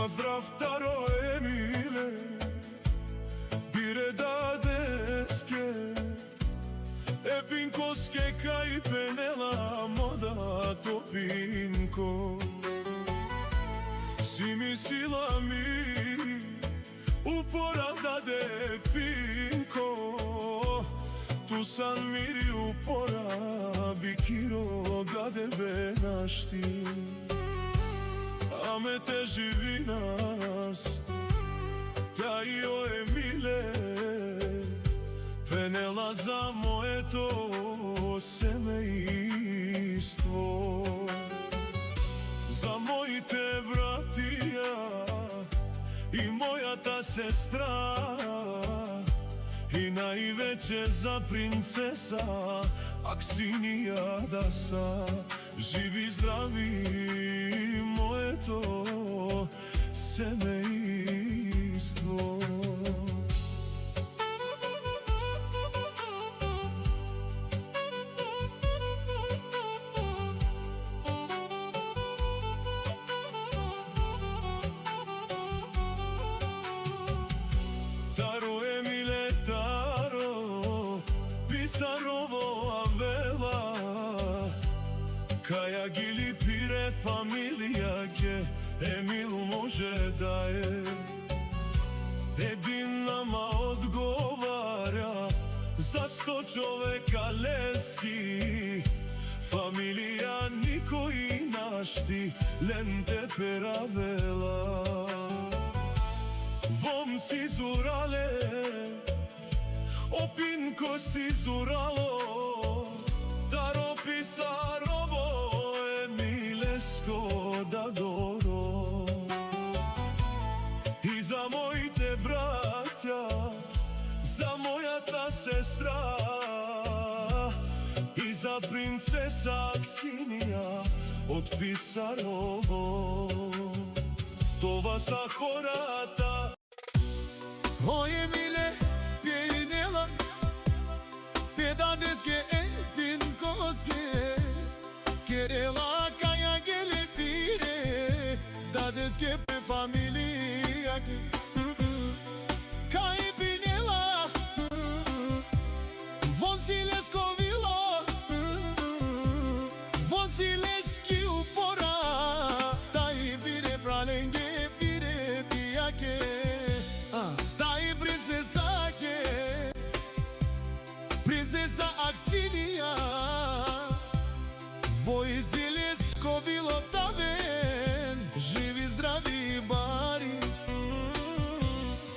Поздрав таро Емиле, бире дадеске, епинкоске кај пенела мода топинко. Си мислила ми, упора даде пинко, ту сан мири упора, бикиро даде бенашти. Аме те живи нас, тајо Емиле, пенела за моето семејство. За моите братија и мојата сестра, и највеќе за принцеса Аксинија да са живи здрави моето семејство. Таро Емиле таро, писарово авела, каја ги липире фамилија ке Емил може да е. Един нама одговарја за 100 човека лески, фамилија никој нашти ленте перавела. Vom si zurale, opinko si zuralo, taro pisarovo Emilesko da doro. I za moите braća, za moјата сестра, и за принцеса Аксинија од Писарово. Това са хората. O Emile, peinela, pedadesque epinkoske, querela caia gele fire, dadesque pe familia que cai pinela, von silesco vilo, von sileski upora, tai pire pralenge pire piake. Принцеса Аксинија, Војзилеско било табен, живи здрави бари,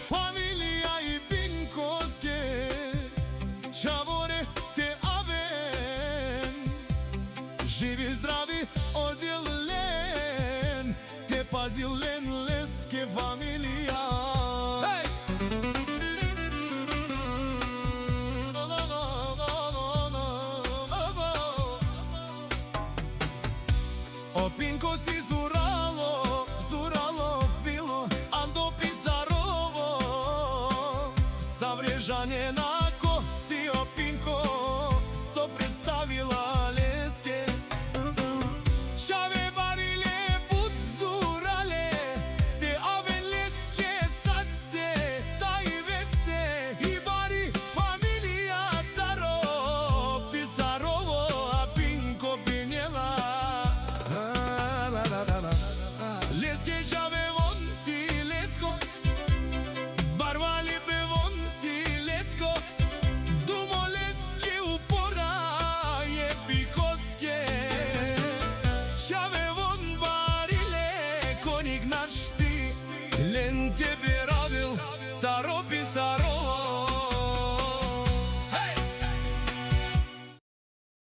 фамилија и пинкоске, чаворе те авен, живи здрави одилен, те пазилен леске фамилија. Opinko si zuralo, zuralo bilo, ando Pisarovo, savrežanje na